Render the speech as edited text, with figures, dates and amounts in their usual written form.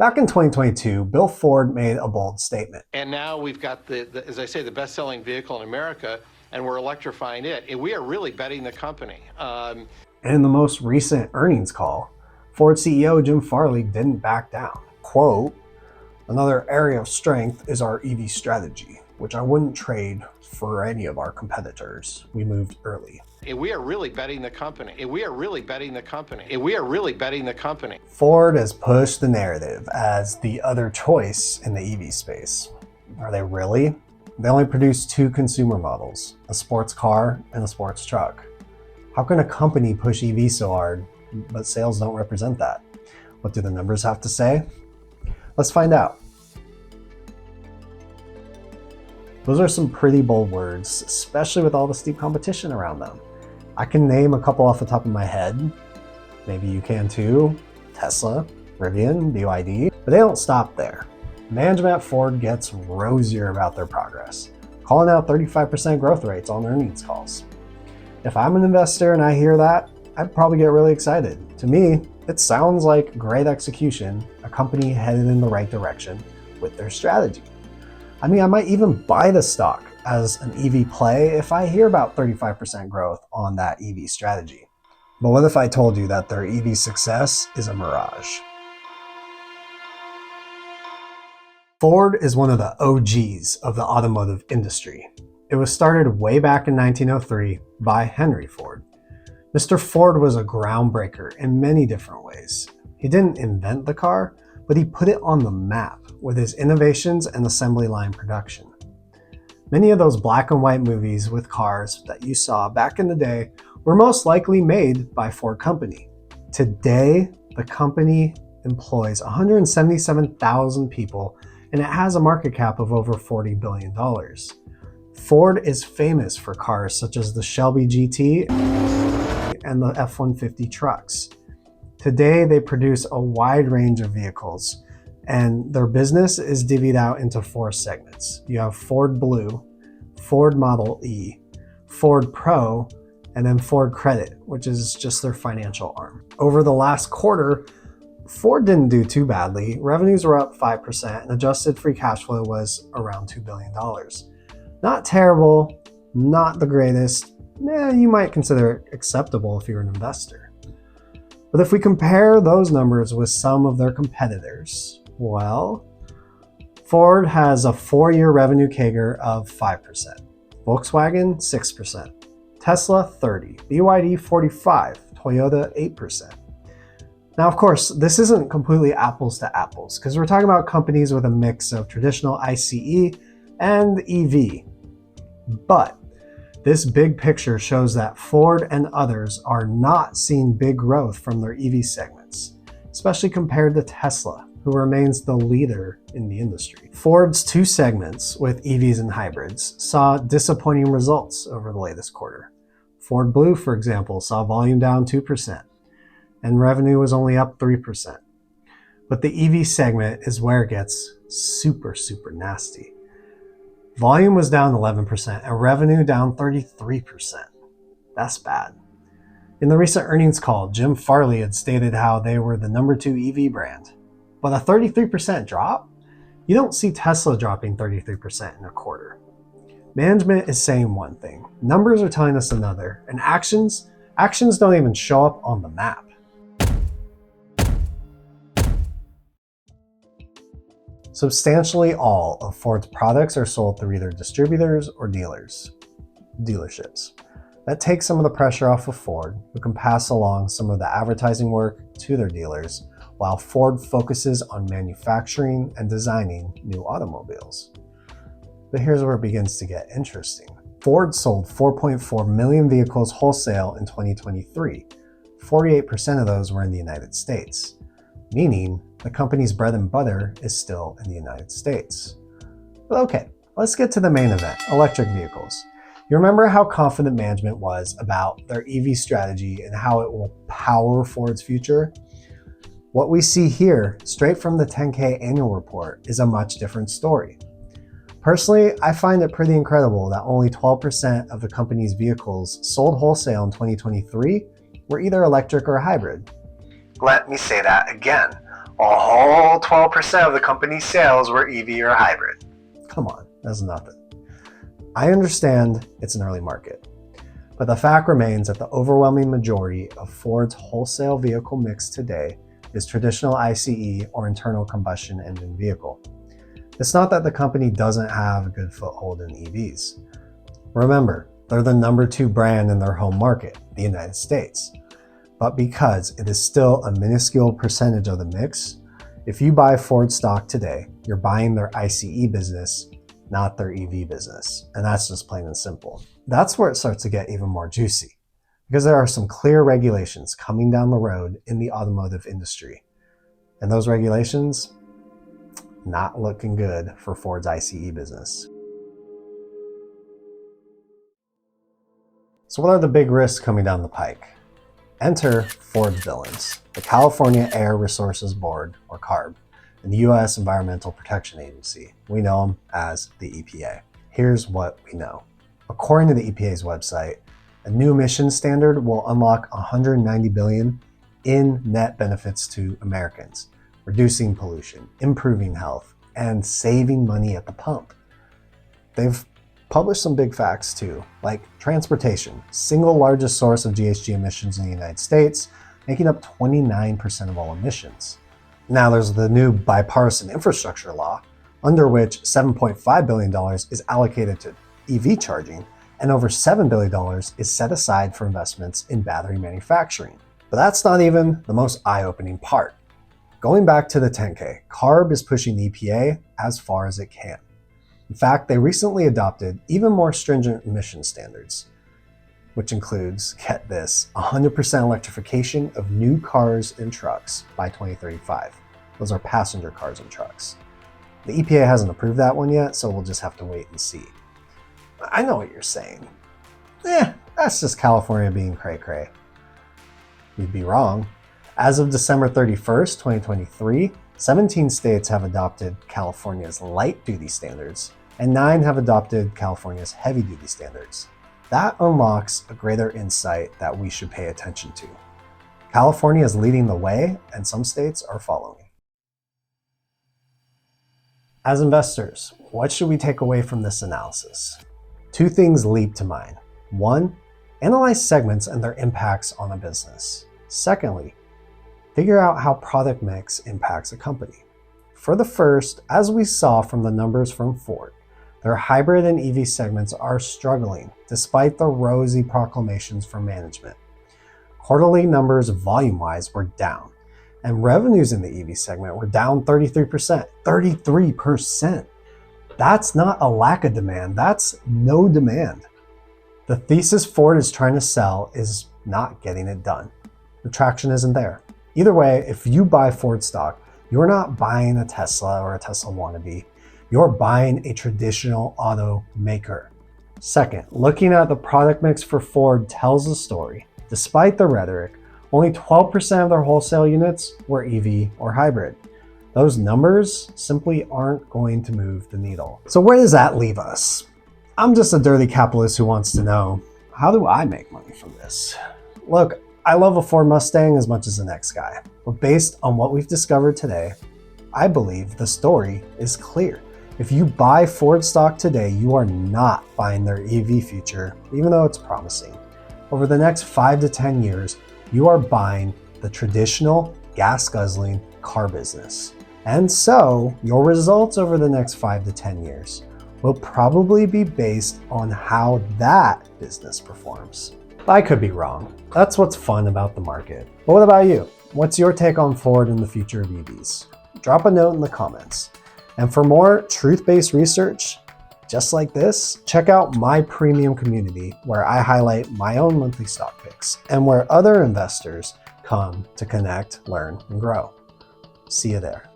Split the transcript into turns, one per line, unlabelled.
Back in 2022, Bill Ford made a bold statement.
And now we've got as I say, the best-selling vehicle in America, and we're electrifying it. And we are really betting the company.
And in the most recent earnings call, Ford CEO Jim Farley didn't back down. Quote, "Another area of strength is our EV strategy, which I wouldn't trade for any of our competitors. We moved early."
And we are really betting the company. And we are really betting the company. And we are really betting the company.
Ford has pushed the narrative as the other choice in the EV space. Are they really? They only produce two consumer models, a sports car and a sports truck. How can a company push EV so hard, but sales don't represent that? What do the numbers have to say? Let's find out. Those are some pretty bold words, especially with all the steep competition around them. I can name a couple off the top of my head. Maybe you can too. Tesla, Rivian, BYD. But they don't stop there. Management at Ford gets rosier about their progress, calling out 35% growth rates on earnings calls. If I'm an investor and I hear that, I'd probably get really excited. To me, it sounds like great execution, a company headed in the right direction with their strategy. I mean, I might even buy the stock as an EV play if I hear about 35% growth on that EV strategy. But what if I told you that their EV success is a mirage? Ford is one of the OGs of the automotive industry. It was started way back in 1903 by Henry Ford. Mr. Ford was a groundbreaker in many different ways. He didn't invent the car, but he put it on the map with his innovations and assembly line production. Many of those black and white movies with cars that you saw back in the day were most likely made by Ford Company. Today, the company employs 177,000 people and it has a market cap of over $40 billion. Ford is famous for cars such as the Shelby GT and the F-150 trucks. Today, they produce a wide range of vehicles, and their business is divvied out into four segments. You have Ford Blue, Ford Model E, Ford Pro, and then Ford Credit, which is just their financial arm. Over the last quarter, Ford didn't do too badly. Revenues were up 5%, and adjusted free cash flow was around $2 billion. Not terrible, not the greatest. You might consider it acceptable if you're an investor. But if we compare those numbers with some of their competitors, well, Ford has a 4-year revenue CAGR of 5%, Volkswagen 6%, Tesla 30%, BYD 45%, Toyota 8%. Now, of course, this isn't completely apples to apples because we're talking about companies with a mix of traditional ICE and EV. But this big picture shows that Ford and others are not seeing big growth from their EV segments, especially compared to Tesla, who remains the leader in the industry. Ford's two segments with EVs and hybrids saw disappointing results over the latest quarter. Ford Blue, for example, saw volume down 2%, and revenue was only up 3%. But the EV segment is where it gets super nasty. Volume was down 11% and revenue down 33%. That's bad. In the recent earnings call, Jim Farley had stated how they were the number 2 EV brand. But a 33% drop? You don't see Tesla dropping 33% in a quarter. Management is saying one thing, numbers are telling us another, and actions don't even show up on the map. Substantially all of Ford's products are sold through either distributors or dealerships. That takes some of the pressure off of Ford, who can pass along some of the advertising work to their dealers, while Ford focuses on manufacturing and designing new automobiles. But here's where it begins to get interesting. Ford sold 4.4 million vehicles wholesale in 2023. 48% of those were in the United States, meaning the company's bread and butter is still in the United States. But okay, let's get to the main event, electric vehicles. You remember how confident management was about their EV strategy and how it will power Ford's future? What we see here, straight from the 10K annual report, is a much different story. Personally, I find it pretty incredible that only 12% of the company's vehicles sold wholesale in 2023 were either electric or hybrid. Let me say that again. a whole 12% of the company's sales were EV or hybrid. Come on, that's nothing. I understand it's an early market, but the fact remains that the overwhelming majority of Ford's wholesale vehicle mix today is traditional ICE or internal combustion engine vehicle. It's not that the company doesn't have a good foothold in EVs. Remember, they're the number 2 brand in their home market, the United States. But because it is still a minuscule percentage of the mix, if you buy Ford stock today, you're buying their ICE business, not their EV business. And that's just plain and simple. That's where it starts to get even more juicy, because there are some clear regulations coming down the road in the automotive industry. And those regulations, not looking good for Ford's ICE business. So what are the big risks coming down the pike? Enter Ford's villains, the California Air Resources Board, or CARB, and the U.S. Environmental Protection Agency. We know them as the EPA. Here's what we know. According to the EPA's website, a new emissions standard will unlock $190 billion in net benefits to Americans, reducing pollution, improving health, and saving money at the pump. They've published some big facts too, like transportation, single largest source of GHG emissions in the United States, making up 29% of all emissions. Now there's the new bipartisan infrastructure law, under which $7.5 billion is allocated to EV charging, and over $7 billion is set aside for investments in battery manufacturing. But that's not even the most eye-opening part. Going back to the 10K, CARB is pushing the EPA as far as it can. In fact, they recently adopted even more stringent emission standards, which includes, get this, 100% electrification of new cars and trucks by 2035. Those are passenger cars and trucks. The EPA hasn't approved that one yet, so we'll just have to wait and see. I know what you're saying. That's just California being cray-cray. You'd be wrong. As of December 31st, 2023, 17 states have adopted California's light-duty standards, and 9 have adopted California's heavy-duty standards. That unlocks a greater insight that we should pay attention to. California is leading the way, and some states are following. As investors, what should we take away from this analysis? 2 things leap to mind. 1, analyze segments and their impacts on a business. Secondly, figure out how product mix impacts a company. For the first, as we saw from the numbers from Ford, their hybrid and EV segments are struggling despite the rosy proclamations from management. Quarterly numbers volume-wise were down, and revenues in the EV segment were down 33%. 33%! That's not a lack of demand, that's no demand. The thesis Ford is trying to sell is not getting it done. The traction isn't there. Either way, if you buy Ford stock, you're not buying a Tesla or a Tesla wannabe. You're buying a traditional automaker. Second, looking at the product mix for Ford tells a story. Despite the rhetoric, only 12% of their wholesale units were EV or hybrid. Those numbers simply aren't going to move the needle. So where does that leave us? I'm just a dirty capitalist who wants to know, how do I make money from this? Look, I love a Ford Mustang as much as the next guy, but based on what we've discovered today, I believe the story is clear. If you buy Ford stock today, you are not buying their EV future, even though it's promising. Over the next 5 to 10 years, you are buying the traditional gas-guzzling car business. And so, your results over the next 5 to 10 years will probably be based on how that business performs. I could be wrong. That's what's fun about the market. But what about you? What's your take on Ford and the future of EVs? Drop a note in the comments. And for more truth-based research, just like this, check out my premium community where I highlight my own monthly stock picks and where other investors come to connect, learn, and grow. See you there.